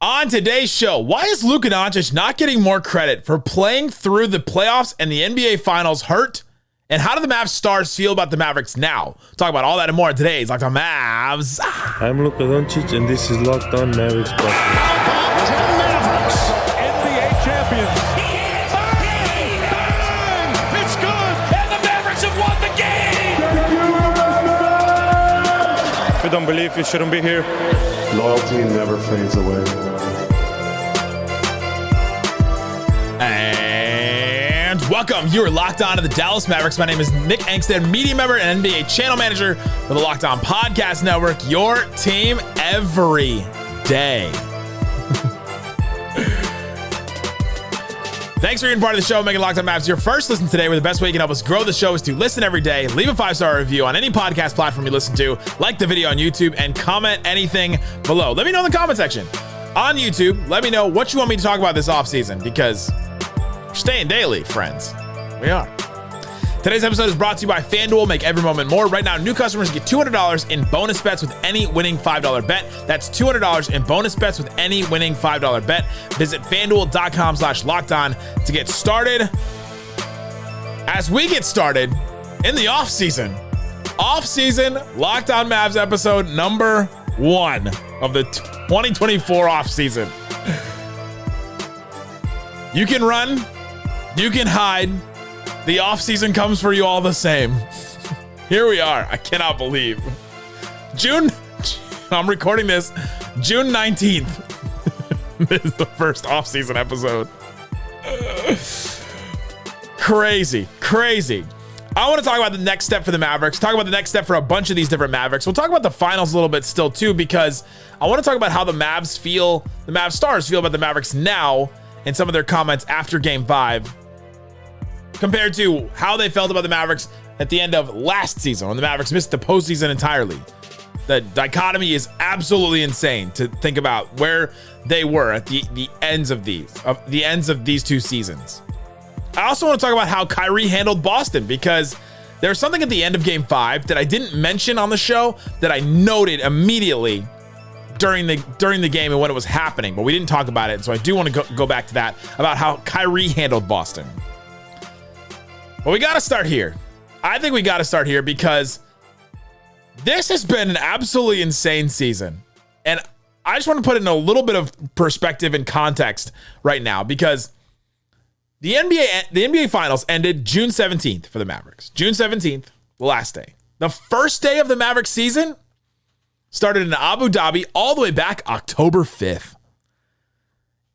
On today's show, why is Luka Doncic not getting more credit for playing through the playoffs and the NBA Finals hurt? And how do the Mavs stars feel about the Mavericks now? Talk about all that and more in today's Locked On Mavs. I'm Luka Doncic, and this is Locked On Mavericks. Mavericks, NBA champions. Bang! It's good, and the Mavericks have won the game. If you don't believe, you shouldn't be here. Loyalty never fades away. And welcome. You are locked on to the Dallas Mavericks. My name is Nick Angstadt, media member and NBA channel manager for the Locked On Podcast Network. Your team every day. Thanks for being part of the show, making Locked On Mavs your first listen today, where the best way you can help us grow the show is to listen every day, leave a 5-star review on any podcast platform you listen to, like the video on YouTube, and comment anything below. Let me know in the comment section. On YouTube, let me know what you want me to talk about this offseason, because we're staying daily, friends. We are. Today's episode is brought to you by FanDuel. Make every moment more. Right now, new customers get $200 in bonus bets with any winning $5 bet. That's $200 in bonus bets with any winning $5 bet. Visit FanDuel.com/lockedon to get started. As we get started in the offseason, Locked On Mavs episode number 1 of the 2024 offseason. You can run, you can hide. The offseason comes for you all the same. Here we are. I cannot believe. I'm recording this June 19th. This is the first offseason episode. Crazy. I want to talk about the next step for the Mavericks, talk about the next step for a bunch of these different Mavericks. We'll talk about the finals a little bit still too, because I want to talk about how the Mavs stars feel about the Mavericks now and some of their comments after Game 5. Compared to how they felt about the Mavericks at the end of last season when the Mavericks missed the postseason entirely. The dichotomy is absolutely insane to think about where they were at the ends of these two seasons. I also want to talk about how Kyrie handled Boston, because there's something at the end of Game 5 that I didn't mention on the show that I noted immediately during the game and when it was happening, but we didn't talk about it. So I do want to go back to that, about how Kyrie handled Boston. But we got to start here. I think we got to start here because this has been an absolutely insane season. And I just want to put it in a little bit of perspective and context right now, because the NBA Finals ended June 17th for the Mavericks. June 17th, the last day. The first day of the Mavericks season started in Abu Dhabi all the way back October 5th.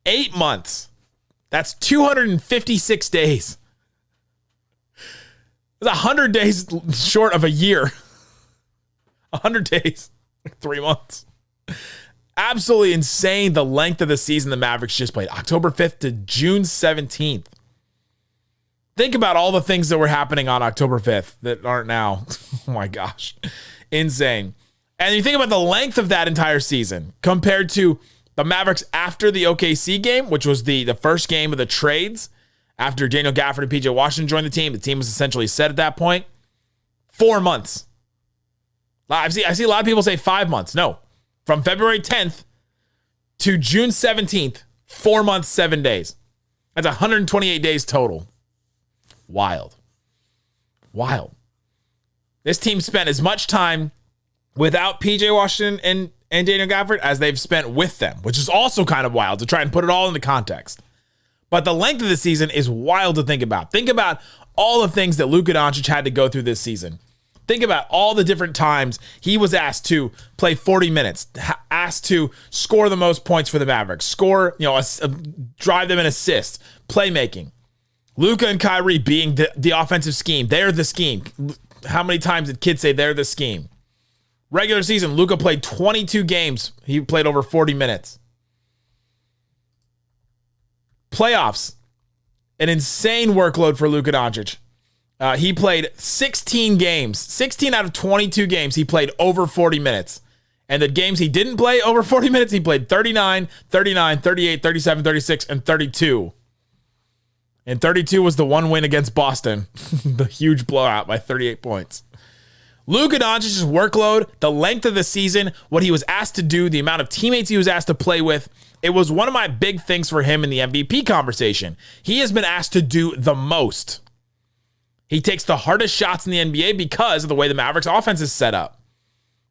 8 months. That's 256 days. It's 100 days short of a year. 100 days, 3 months. Absolutely insane the length of the season the Mavericks just played. October 5th to June 17th. Think about all the things that were happening on October 5th that aren't now. Oh my gosh. Insane. And you think about the length of that entire season compared to the Mavericks after the OKC game, which was the first game of the trades. After Daniel Gafford and PJ Washington joined the team was essentially set at that point. 4 months. I see a lot of people say 5 months. No. From February 10th to June 17th, 4 months, 7 days. That's 128 days total. Wild. This team spent as much time without PJ Washington and Daniel Gafford as they've spent with them, which is also kind of wild to try and put it all into context. But the length of the season is wild to think about. Think about all the things that Luka Doncic had to go through this season. Think about all the different times he was asked to play 40 minutes, asked to score the most points for the Mavericks, drive them in assists, playmaking. Luka and Kyrie being the offensive scheme. They're the scheme. How many times did kids say they're the scheme? Regular season, Luka played 22 games. He played over 40 minutes. Playoffs, an insane workload for Luka Doncic. He played 16 games. 16 out of 22 games, he played over 40 minutes. And the games he didn't play over 40 minutes, he played 39, 38, 37, 36, and 32. And 32 was the one win against Boston. The huge blowout by 38 points. Luka Doncic's workload, the length of the season, what he was asked to do, the amount of teammates he was asked to play with, it was one of my big things for him in the MVP conversation. He has been asked to do the most. He takes the hardest shots in the NBA because of the way the Mavericks offense is set up.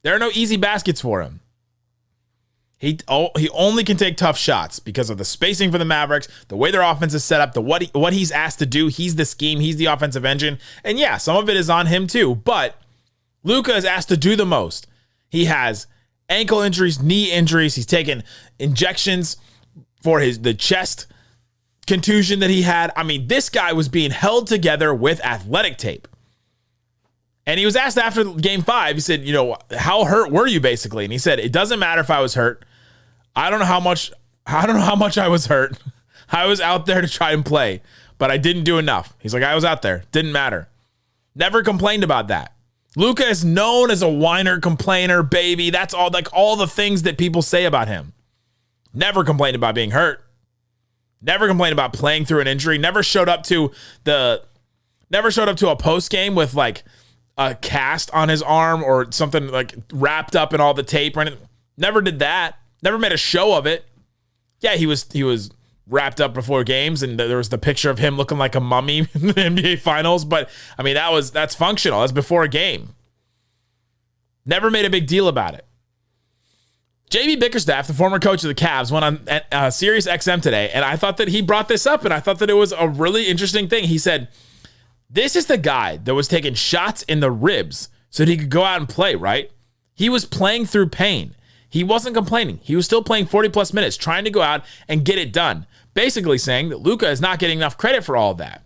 There are no easy baskets for him. He only can take tough shots because of the spacing for the Mavericks, the way their offense is set up, what he's asked to do. He's the scheme. He's the offensive engine. And yeah, some of it is on him too. But Luka is asked to do the most. He has ankle injuries, knee injuries. He's taken injections for the chest contusion that he had. I mean, this guy was being held together with athletic tape. And he was asked after game 5, he said, how hurt were you basically? And he said, it doesn't matter if I was hurt. I don't know how much I was hurt. I was out there to try and play, but I didn't do enough. He's like, I was out there. Didn't matter. Never complained about that. Luka is known as a whiner, complainer, baby. That's all the things that people say about him. Never complained about being hurt. Never complained about playing through an injury. Never showed up to a post game with like a cast on his arm or something like wrapped up in all the tape or anything. Never did that. Never made a show of it. Yeah, he was wrapped up before games and there was the picture of him looking like a mummy in the NBA finals. But I mean, that's functional. That's before a game. Never made a big deal about it. JB Bickerstaff, the former coach of the Cavs, went on Sirius XM today, and I thought that he brought this up, and I thought that it was a really interesting thing. He said, this is the guy that was taking shots in the ribs so that he could go out and play, right? He was playing through pain. He wasn't complaining. He was still playing 40-plus minutes, trying to go out and get it done, basically saying that Luka is not getting enough credit for all of that.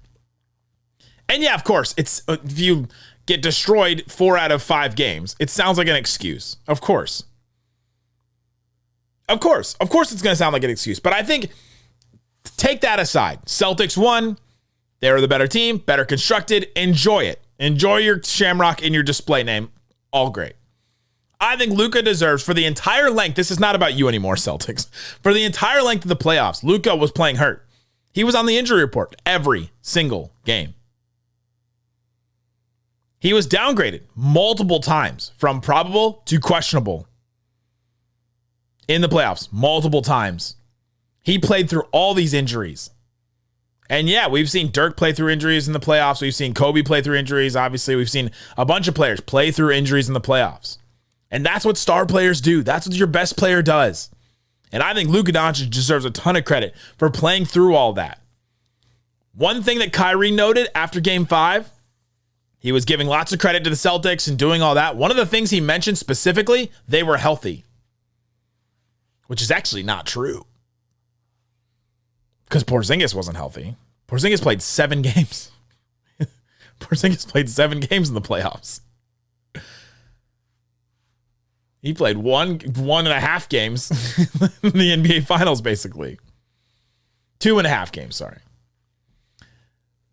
And yeah, of course, it's if you get destroyed 4 out of 5 games, it sounds like an excuse. Of course. Of course it's going to sound like an excuse. But I think, take that aside. Celtics won. They were the better team, better constructed. Enjoy it. Enjoy your shamrock in your display name. All great. I think Luka deserves, for the entire length, this is not about you anymore, Celtics. For the entire length of the playoffs, Luka was playing hurt. He was on the injury report every single game. He was downgraded multiple times from probable to questionable in the playoffs, multiple times. He played through all these injuries. And yeah, we've seen Dirk play through injuries in the playoffs. We've seen Kobe play through injuries. Obviously, we've seen a bunch of players play through injuries in the playoffs. And that's what star players do. That's what your best player does. And I think Luka Doncic deserves a ton of credit for playing through all that. One thing that Kyrie noted after game 5, he was giving lots of credit to the Celtics and doing all that. One of the things he mentioned specifically, they were healthy. Which is actually not true. Because Porzingis wasn't healthy. Porzingis played 7 games. Porzingis played 7 games in the playoffs. He played one and a half games in the NBA Finals, basically. 2.5 games, sorry.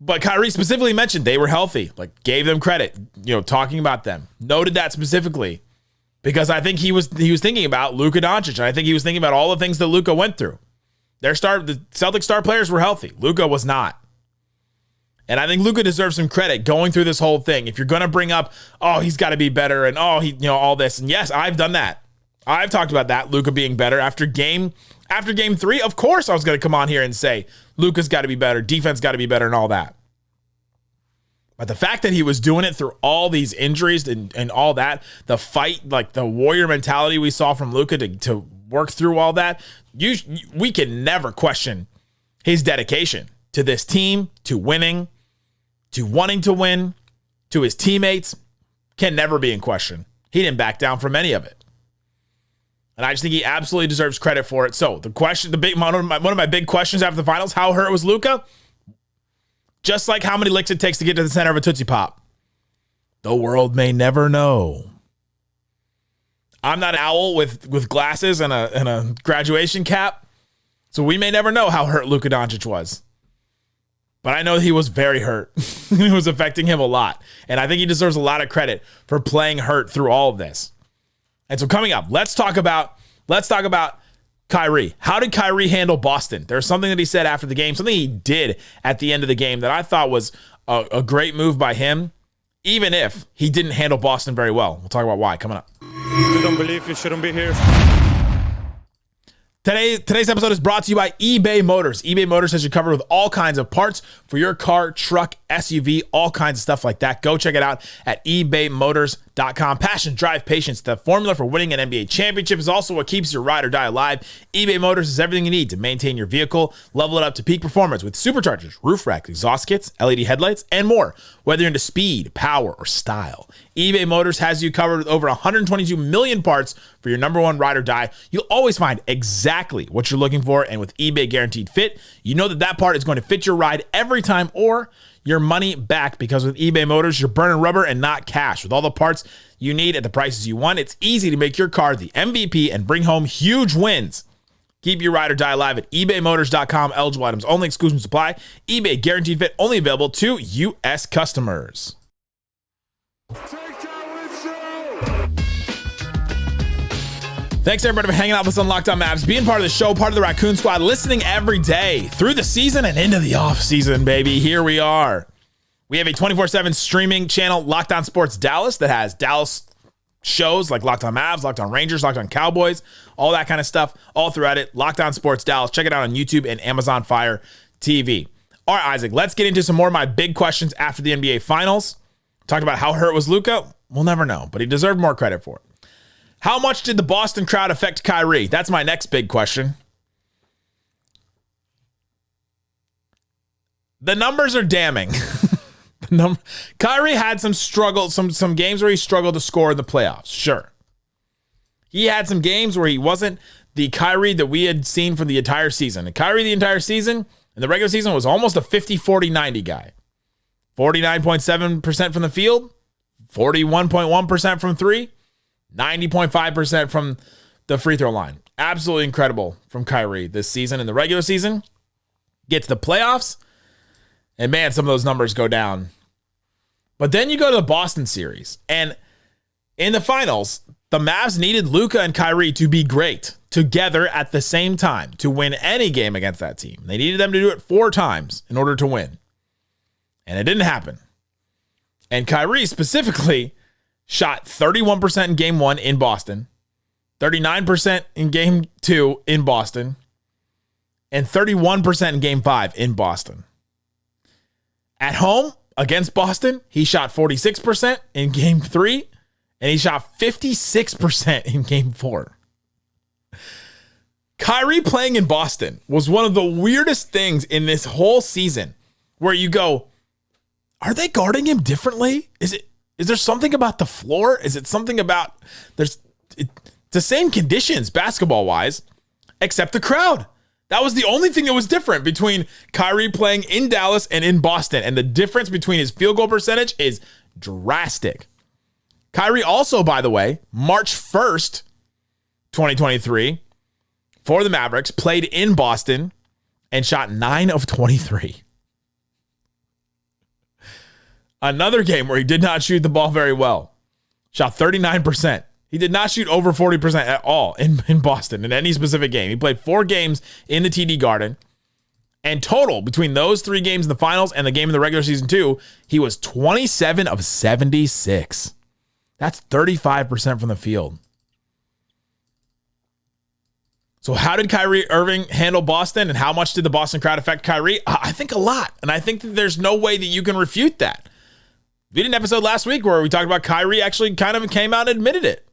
But Kyrie specifically mentioned they were healthy. Like, gave them credit, talking about them. Noted that specifically. Because I think he was thinking about Luka Doncic. And I think he was thinking about all the things that Luka went through. The Celtic star players were healthy. Luka was not. And I think Luka deserves some credit going through this whole thing. If you're going to bring up, he's got to be better and all this. And yes, I've done that. I've talked about that, Luka being better after game 3. Of course I was going to come on here and say Luka's got to be better, defense got to be better and all that. But the fact that he was doing it through all these injuries and all that, the fight, like the warrior mentality we saw from Luka to work through all that, we can never question his dedication to this team, to winning, to wanting to win, to his teammates. Can never be in question. He didn't back down from any of it. And I just think he absolutely deserves credit for it. So one of my big questions after the finals, how hurt was Luka? Just like how many licks it takes to get to the center of a Tootsie Pop. The world may never know. I'm not an owl with glasses and a graduation cap, so we may never know how hurt Luka Doncic was. But I know he was very hurt. It was affecting him a lot. And I think he deserves a lot of credit for playing hurt through all of this. And so coming up, let's talk about Kyrie. How did Kyrie handle Boston? There's something that he said after the game, something he did at the end of the game that I thought was a great move by him. even if he didn't handle Boston very well. We'll talk about why coming up. If you don't believe, you shouldn't be here. Today's episode is brought to you by eBay Motors. eBay Motors has you covered with all kinds of parts for your car, truck, SUV, all kinds of stuff like that. Go check it out at ebaymotors.com. Passion, drive, patience. The formula for winning an NBA championship is also what keeps your ride or die alive. eBay Motors is everything you need to maintain your vehicle, level it up to peak performance with superchargers, roof racks, exhaust kits, LED headlights, and more. Whether you're into speed, power, or style, eBay Motors has you covered with over 122 million parts for your number one ride or die. You'll always find exactly what you're looking for, and with eBay Guaranteed Fit, you know that part is going to fit your ride every time or your money back, because with eBay Motors, you're burning rubber and not cash. With all the parts you need at the prices you want, it's easy to make your car the MVP and bring home huge wins. Keep your ride or die alive at ebaymotors.com. Eligible items only. Exclusions apply. eBay Guaranteed Fit only available to U.S. customers. Thanks, everybody, for hanging out with us on Locked On Mavs, being part of the show, part of the Raccoon Squad, listening every day through the season and into the offseason, baby. Here we are. We have a 24/7 streaming channel, Locked On Sports Dallas, that has Dallas shows like Locked On Mavs, Locked On Rangers, Locked On Cowboys, all that kind of stuff, all throughout it. Locked On Sports Dallas. Check it out on YouTube and Amazon Fire TV. All right, Isaac, let's get into some more of my big questions after the NBA Finals. Talked about how hurt was Luka. We'll never know, but he deserved more credit for it. How much did the Boston crowd affect Kyrie? That's my next big question. The numbers are damning. Kyrie had some struggle, some games where he struggled to score in the playoffs. Sure. He had some games where he wasn't the Kyrie that we had seen for the entire season. And Kyrie the entire season in the regular season was almost a 50-40-90 guy. 49.7% from the field, 41.1% from three, 90.5% from the free throw line. Absolutely incredible from Kyrie this season in the regular season. Get to the playoffs, and man, some of those numbers go down. But then you go to the Boston series, and in the finals, the Mavs needed Luka and Kyrie to be great together at the same time to win any game against that team. They needed them to do it 4 times in order to win. And it didn't happen. And Kyrie specifically shot 31% in game 1 in Boston, 39% in game 2 in Boston, and 31% in game 5 in Boston. At home against Boston, he shot 46% in game 3, and he shot 56% in game 4. Kyrie playing in Boston was one of the weirdest things in this whole season, where you go, are they guarding him differently? Is there something about the floor? Is it something about it's the same conditions basketball wise, except the crowd? That was the only thing that was different between Kyrie playing in Dallas and in Boston. And the difference between his field goal percentage is drastic. Kyrie also, by the way, March 1st, 2023, for the Mavericks, played in Boston and shot 9 of 23. Another game where he did not shoot the ball very well. Shot 39%. He did not shoot over 40% at all in Boston in any specific game. He played 4 games in the TD Garden. And total, between those 3 games in the finals and the game in the regular season 2, he was 27 of 76. That's 35% from the field. So how did Kyrie Irving handle Boston, and how much did the Boston crowd affect Kyrie? I think a lot. And I think that there's no way that you can refute that. We did an episode last week where we talked about Kyrie actually kind of came out and admitted it.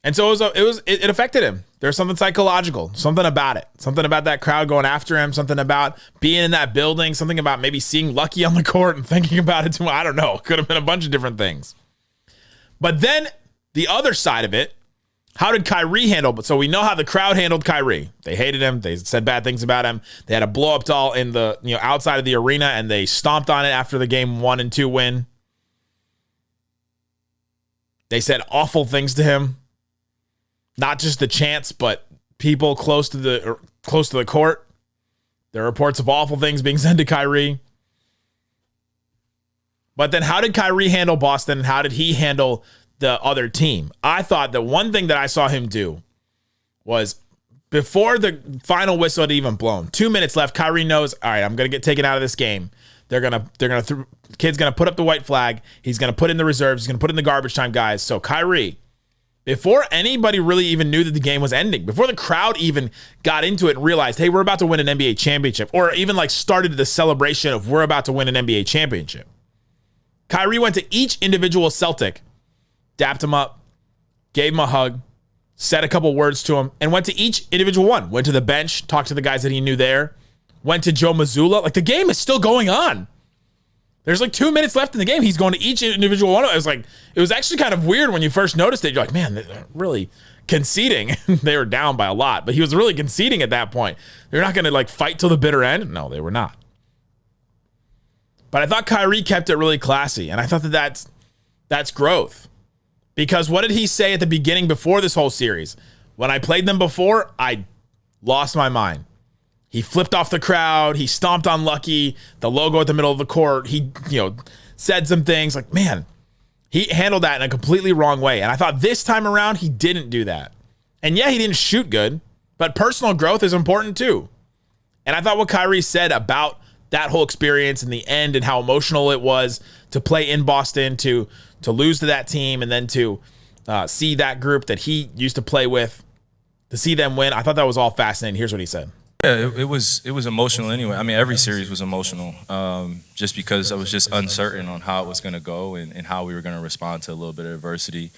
And so it affected him. There's something psychological, something about it, something about that crowd going after him, something about being in that building, something about maybe seeing Lucky on the court and thinking about it too much. I don't know. It could have been a bunch of different things. But then the other side of it, how did Kyrie handle? So we know how the crowd handled Kyrie. They hated him. They said bad things about him. They had a blow up doll in the outside of the arena, and they stomped on it after the game 1 and 2 win. They said awful things to him. Not just the chants, but people close to the court. There are reports of awful things being said to Kyrie. But then how did Kyrie handle Boston, and how did he handle the other team? I thought that one thing that I saw him do was, before the final whistle had even blown, 2 minutes left, Kyrie knows, all right, I'm going to get taken out of this game. Kid's gonna put up the white flag. He's gonna put in the reserves. He's gonna put in the garbage time guys. So Kyrie, before anybody really even knew that the game was ending, before the crowd even got into it and realized, hey, we're about to win an NBA championship, or even like started the celebration of we're about to win an NBA championship, Kyrie went to each individual Celtic, dapped him up, gave him a hug, said a couple words to him, and went to each individual one. Went to the bench, talked to the guys that he knew there, went to Joe Mazzulla. Like, the game is still going on. There's like 2 minutes left in the game. He's going to each individual one. It was actually kind of weird when you first noticed it. You're like, man, they're really conceding. They were down by a lot, but he was really conceding at that point. They're not going to like fight till the bitter end. No, they were not. But I thought Kyrie kept it really classy, and I thought that's growth. Because what did he say at the beginning before this whole series? When I played them before, I lost my mind. He flipped off the crowd. He stomped on Lucky, the logo at the middle of the court. He, said some things like, man, he handled that in a completely wrong way. And I thought this time around, he didn't do that. And yeah, he didn't shoot good, but personal growth is important too. And I thought what Kyrie said about that whole experience in the end and how emotional it was to play in Boston, to lose to that team, and then to see that group that he used to play with, to see them win. I thought that was all fascinating. Here's what he said. Yeah, it was emotional anyway. I mean, every series was emotional, just because I was just uncertain on how it was going to go and how we were going to respond to a little bit of adversity.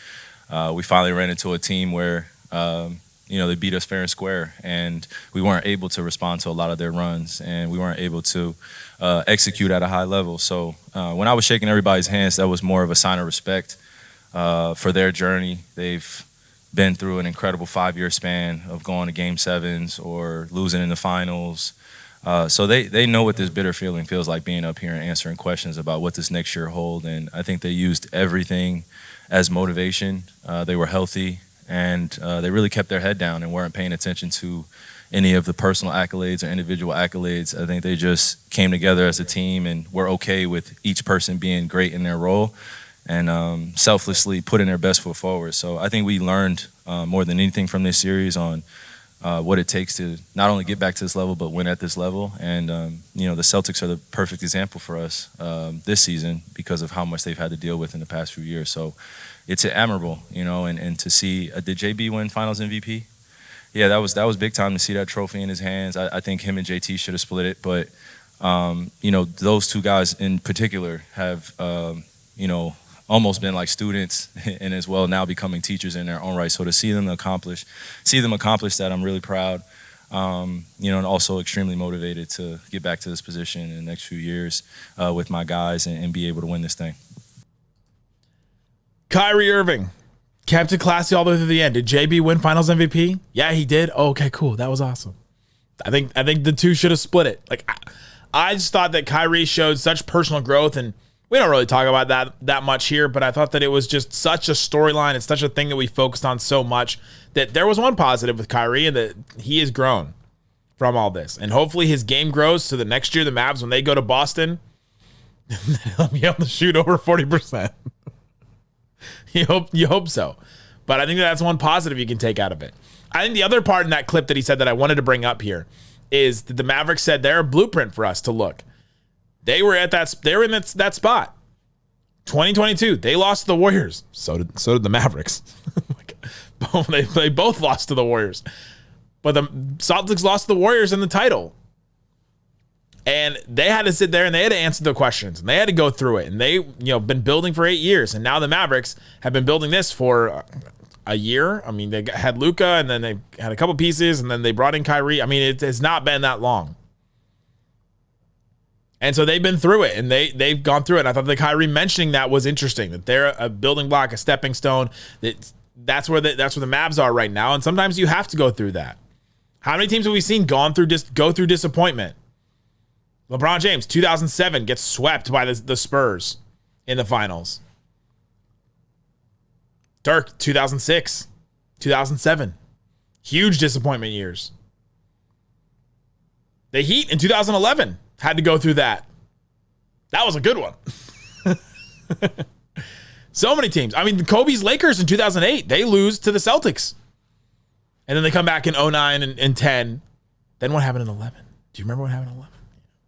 We finally ran into a team where, they beat us fair and square, and we weren't able to respond to a lot of their runs, and we weren't able to execute at a high level. So when I was shaking everybody's hands, that was more of a sign of respect for their journey. They've been through an incredible 5-year span of going to game sevens or losing in the finals. So they know what this bitter feeling feels like, being up here and answering questions about what this next year hold. And I think they used everything as motivation. They were healthy, and they really kept their head down and weren't paying attention to any of the personal accolades or individual accolades. I think they just came together as a team and were okay with each person being great in their role and selflessly putting their best foot forward. So I think we learned more than anything from this series on what it takes to not only get back to this level, but win at this level. And, the Celtics are the perfect example for us this season because of how much they've had to deal with in the past few years. So it's admirable, and to see, did JB win Finals MVP? Yeah, that was big time to see that trophy in his hands. I think him and JT should have split it, but, those two guys in particular have, almost been like students and as well now becoming teachers in their own right. So to see them accomplish that, I'm really proud, and also extremely motivated to get back to this position in the next few years with my guys and be able to win this thing. Kyrie Irving kept it classy all the way to the end. Did JB win Finals MVP? Yeah, he did. Oh, okay, cool. That was awesome. I think the two should have split it. Like, I just thought that Kyrie showed such personal growth, and we don't really talk about that much here, but I thought that it was just such a storyline. It's such a thing that we focused on so much that there was one positive with Kyrie, and that he has grown from all this. And hopefully his game grows so that next year the Mavs, when they go to Boston, they'll be able to shoot over 40%. You hope so. But I think that's one positive you can take out of it. I think the other part in that clip that he said that I wanted to bring up here is that the Mavericks said they're a blueprint for us to look. They were in that spot. 2022, they lost to the Warriors. So did the Mavericks. They both lost to the Warriors. But the Celtics lost to the Warriors in the title. And they had to sit there and they had to answer the questions. And they had to go through it. And they, been building for 8 years. And now the Mavericks have been building this for a year. I mean, they had Luka, and then they had a couple pieces, and then they brought in Kyrie. I mean, it has not been that long. And so they've been through it, and they've gone through it. And I thought the Kyrie mentioning that was interesting, that they're a building block, a stepping stone. That's where the Mavs are right now. And sometimes you have to go through that. How many teams have we seen go through disappointment? LeBron James, 2007, gets swept by the Spurs in the finals. Dirk, 2006, 2007. Huge disappointment years. The Heat in 2011 had to go through that. That was a good one. So many teams. I mean, Kobe's Lakers in 2008, they lose to the Celtics. And then they come back in 09 and 10. Then what happened in 11? Do you remember what happened in 11?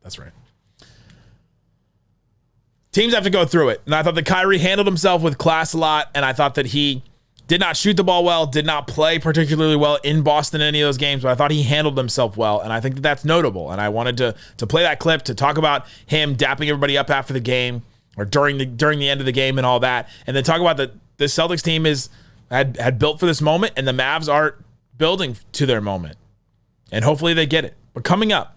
That's right. teams have to go through it. And I thought that Kyrie handled himself with class a lot, and I thought that he did not shoot the ball well, did not play particularly well in Boston in any of those games, but I thought he handled himself well, and I think that that's notable. And I wanted to play that clip to talk about him dapping everybody up after the game or during the end of the game and all that, and then talk about the Celtics team had built for this moment, and the Mavs are building to their moment, and hopefully they get it. But coming up,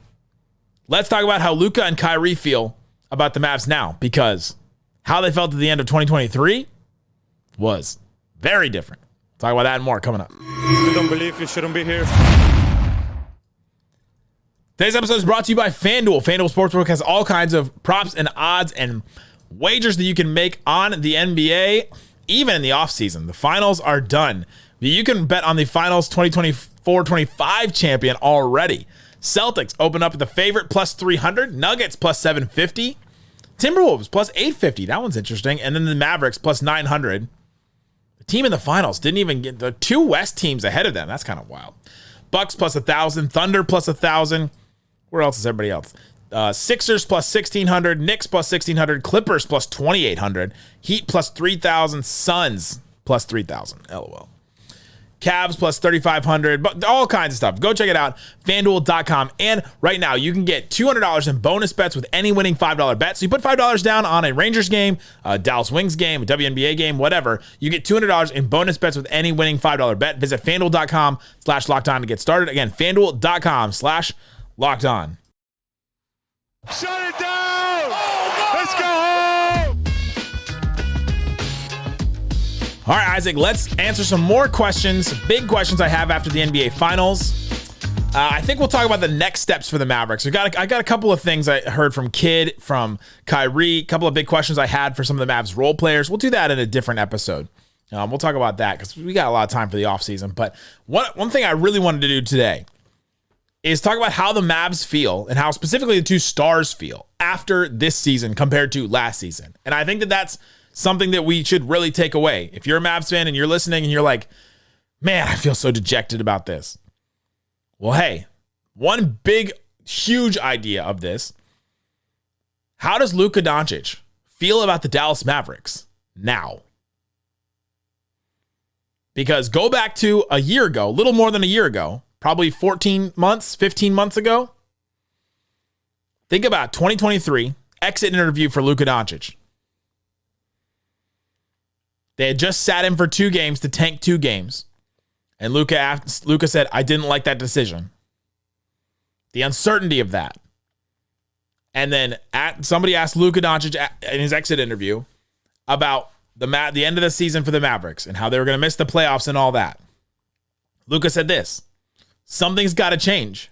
let's talk about how Luka and Kyrie feel about the Mavs now, because how they felt at the end of 2023 was very different. Talk about that and more coming up. If you don't believe, you shouldn't be here. Today's episode is brought to you by FanDuel. FanDuel Sportsbook has all kinds of props and odds and wagers that you can make on the NBA, even in the offseason. The finals are done. You can bet on the finals 2024-25 champion already. Celtics open up at the favorite plus 300. Nuggets plus 750. Timberwolves plus 850. That one's interesting. And then the Mavericks plus 900. The team in the finals didn't even get the two West teams ahead of them. That's kind of wild. Bucks plus 1,000. Thunder plus 1,000. Where else is everybody else? Sixers plus 1,600. Knicks plus 1,600. Clippers plus 2,800. Heat plus 3,000. Suns plus 3,000. LOL. Cavs plus 3,500, but all kinds of stuff. Go check it out, FanDuel.com. And right now, you can get $200 in bonus bets with any winning $5 bet. So you put $5 down on a Rangers game, a Dallas Wings game, a WNBA game, whatever. You get $200 in bonus bets with any winning $5 bet. Visit FanDuel.com/LockedOn to get started. Again, FanDuel.com/LockedOn. Shut it down! Let's go home! All right, Isaac, let's answer some more questions, big questions I have after the NBA Finals. I think we'll talk about the next steps for the Mavericks. I got a couple of things I heard from Kidd, from Kyrie, a couple of big questions I had for some of the Mavs role players. We'll do that in a different episode. We'll talk about that because we got a lot of time for the offseason. But one thing I really wanted to do today is talk about how the Mavs feel and how specifically the two stars feel after this season compared to last season. And I think that that's something that we should really take away. If you're a Mavs fan and you're listening and you're like, man, I feel so dejected about this. Well, hey, one big, huge idea of this. How does Luka Doncic feel about the Dallas Mavericks now? Because go back to a year ago, a little more than a year ago, probably 14 months, 15 months ago. Think about 2023, exit interview for Luka Doncic. They had just sat him for 2 games to tank 2 games. And Luka said, I didn't like that decision. The uncertainty of that. And then somebody asked Luka Doncic in his exit interview about the end of the season for the Mavericks and how they were going to miss the playoffs and all that. Luka said this, something's got to change,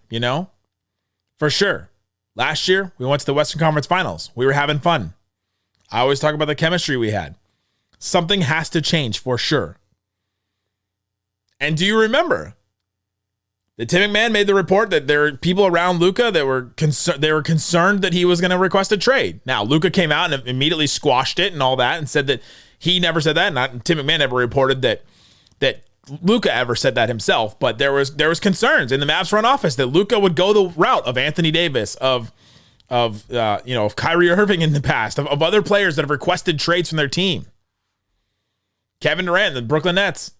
for sure. Last year, we went to the Western Conference Finals. We were having fun. I always talk about the chemistry we had. Something has to change for sure. And do you remember that Tim McMahon made the report that there were people around Luka that were concerned that he was going to request a trade? Now, Luka came out and immediately squashed it and all that and said that he never said that. And Tim McMahon never reported that Luka ever said that himself. But there was concerns in the Mavs front office that Luka would go the route of Anthony Davis, of Kyrie Irving in the past, of other players that have requested trades from their team. Kevin Durant, the Brooklyn Nets.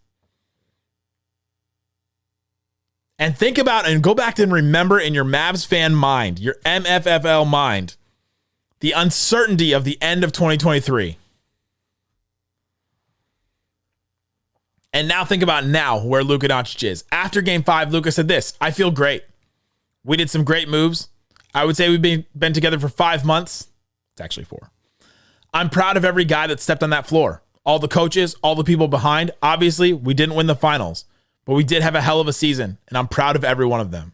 And think about and go back and remember in your Mavs fan mind, your MFFL mind, the uncertainty of the end of 2023. And now think about now where Luka Doncic is. After Game 5, Luka said this, I feel great. We did some great moves. I would say we've been together for 5 months. It's actually 4. I'm proud of every guy that stepped on that floor. All the coaches, all the people behind. Obviously, we didn't win the finals, but we did have a hell of a season, and I'm proud of every one of them.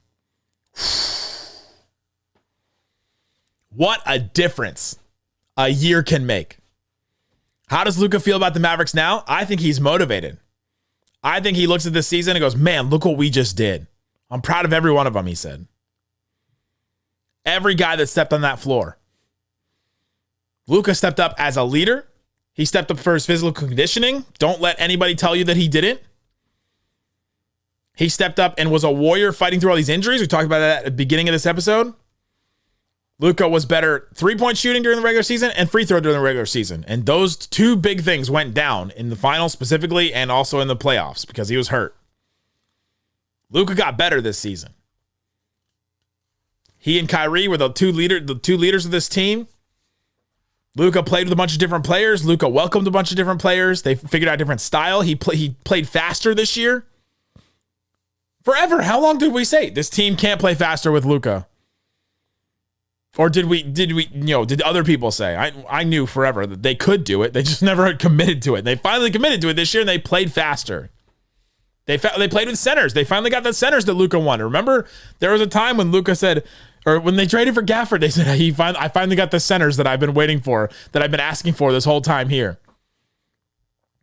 What a difference a year can make. How does Luka feel about the Mavericks now? I think he's motivated. I think he looks at this season and goes, man, look what we just did. I'm proud of every one of them, he said. Every guy that stepped on that floor. Luka stepped up as a leader. He stepped up for his physical conditioning. Don't let anybody tell you that he didn't. He stepped up and was a warrior fighting through all these injuries. We talked about that at the beginning of this episode. Luka was better three-point shooting during the regular season and free throw during the regular season. And those two big things went down in the finals specifically and also in the playoffs because he was hurt. Luka got better this season. He and Kyrie were the two leaders of this team. Luka played with a bunch of different players. Luka welcomed a bunch of different players. They figured out a different style. He played faster this year. Forever. How long did we say this team can't play faster with Luka? Or did other people say? I knew forever that they could do it. They just never had committed to it. They finally committed to it this year and they played faster. They played with centers. They finally got the centers that Luka wanted. Remember, there was a time when Luka said, or when they traded for Gafford, they said, I finally got the centers that I've been waiting for, that I've been asking for this whole time here.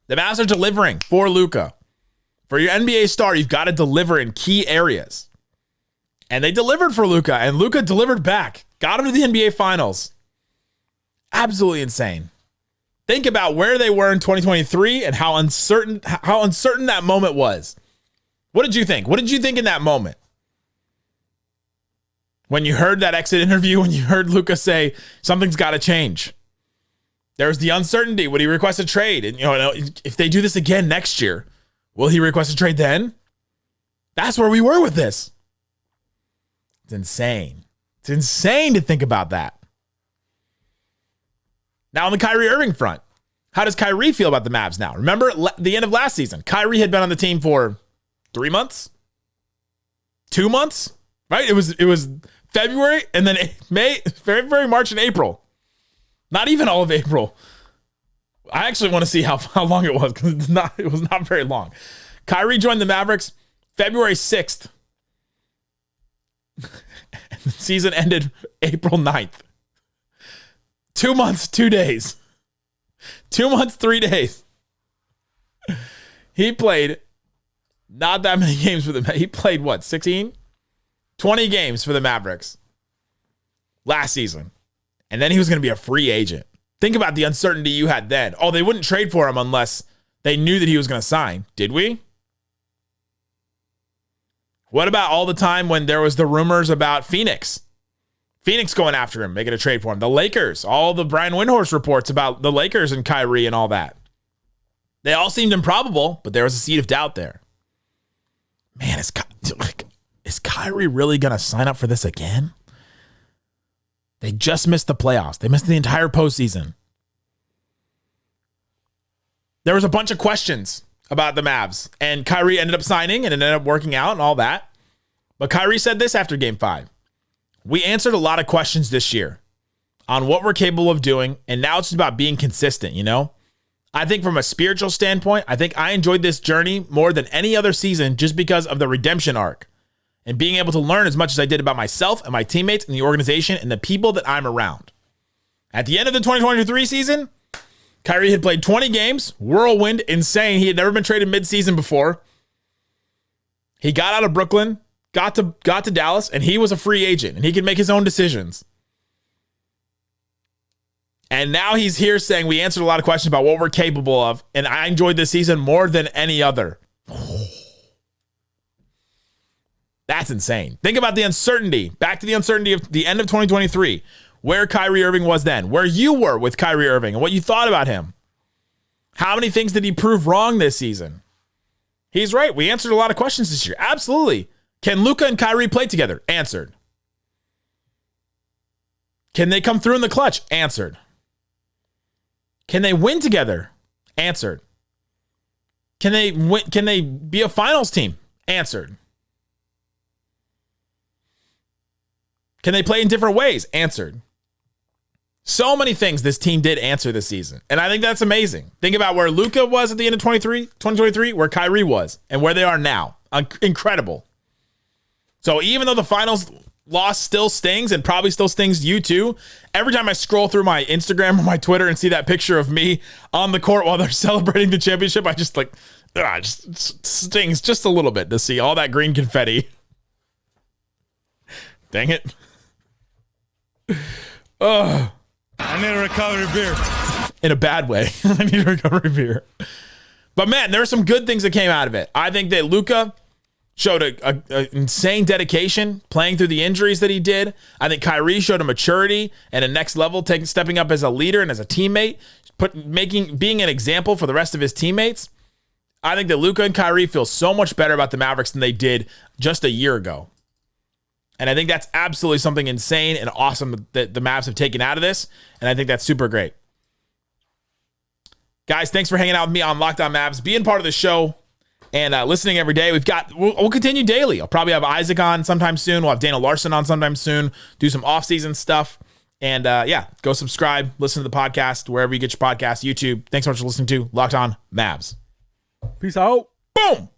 The Mavs are delivering for Luka. For your NBA star, you've got to deliver in key areas. And they delivered for Luka, and Luka delivered back. Got him to the NBA Finals. Absolutely insane. Think about where they were in 2023 and how uncertain that moment was. What did you think? What did you think in that moment? When you heard that exit interview, when you heard Luka say, something's got to change. There's the uncertainty. Would he request a trade? And if they do this again next year, will he request a trade then? That's where we were with this. It's insane. It's insane to think about that. Now on the Kyrie Irving front, how does Kyrie feel about the Mavs now? Remember the end of last season, Kyrie had been on the team for 3 months, 2 months, right? It was February and then February, March, and April. Not even all of April. I actually want to see how long it was because it was not very long. Kyrie joined the Mavericks February 6th. And the season ended April 9th. 2 months, 2 days. 2 months, 3 days. He played not that many games for them. He played what, 16? 20 games for the Mavericks last season. And then he was going to be a free agent. Think about the uncertainty you had then. Oh, they wouldn't trade for him unless they knew that he was going to sign. Did we? What about all the time when there was the rumors about Phoenix? Phoenix going after him, making a trade for him. The Lakers, all the Brian Windhorst reports about the Lakers and Kyrie and all that. They all seemed improbable, but there was a seed of doubt there. Man, is Kyrie really going to sign up for this again? They just missed the playoffs. They missed the entire postseason. There was a bunch of questions about the Mavs, and Kyrie ended up signing and it ended up working out and all that. But Kyrie said this after Game 5. We answered a lot of questions this year on what we're capable of doing, and now it's just about being consistent, I think from a spiritual standpoint, I think I enjoyed this journey more than any other season just because of the redemption arc and being able to learn as much as I did about myself and my teammates and the organization and the people that I'm around. At the end of the 2023 season, Kyrie had played 20 games, whirlwind, insane. He had never been traded midseason before. He got out of Brooklyn, got to Dallas, and he was a free agent, and he could make his own decisions. And now he's here saying we answered a lot of questions about what we're capable of, and I enjoyed this season more than any other. That's insane. Think about the uncertainty. Back to the uncertainty of the end of 2023, where Kyrie Irving was then, where you were with Kyrie Irving, and what you thought about him. How many things did he prove wrong this season? He's right. We answered a lot of questions this year. Absolutely. Can Luka and Kyrie play together? Answered. Can they come through in the clutch? Answered. Can they win together? Answered. Can they be a finals team? Answered. Can they play in different ways? Answered. So many things this team did answer this season. And I think that's amazing. Think about where Luka was at the end of 2023, where Kyrie was, and where they are now. Incredible. So even though the finals loss still stings and probably still stings you too, every time I scroll through my Instagram or my Twitter and see that picture of me on the court while they're celebrating the championship, I just just stings just a little bit to see all that green confetti. Dang it. Oh. I need a recovery beer. In a bad way. I need a recovery beer. But man, there are some good things that came out of it. I think that Luka showed a insane dedication playing through the injuries that he did. I think Kyrie showed a maturity and a next level, stepping up as a leader and as a teammate, being an example for the rest of his teammates. I think that Luka and Kyrie feel so much better about the Mavericks than they did just a year ago. And I think that's absolutely something insane and awesome that the Mavs have taken out of this. And I think that's super great. Guys, thanks for hanging out with me on Locked On Mavs, being part of the show and listening every day. We'll continue daily. I'll probably have Isaac on sometime soon. We'll have Dana Larson on sometime soon. Do some offseason stuff. And go subscribe, listen to the podcast, wherever you get your podcast, YouTube. Thanks so much for listening to Locked On Mavs. Peace out. Boom.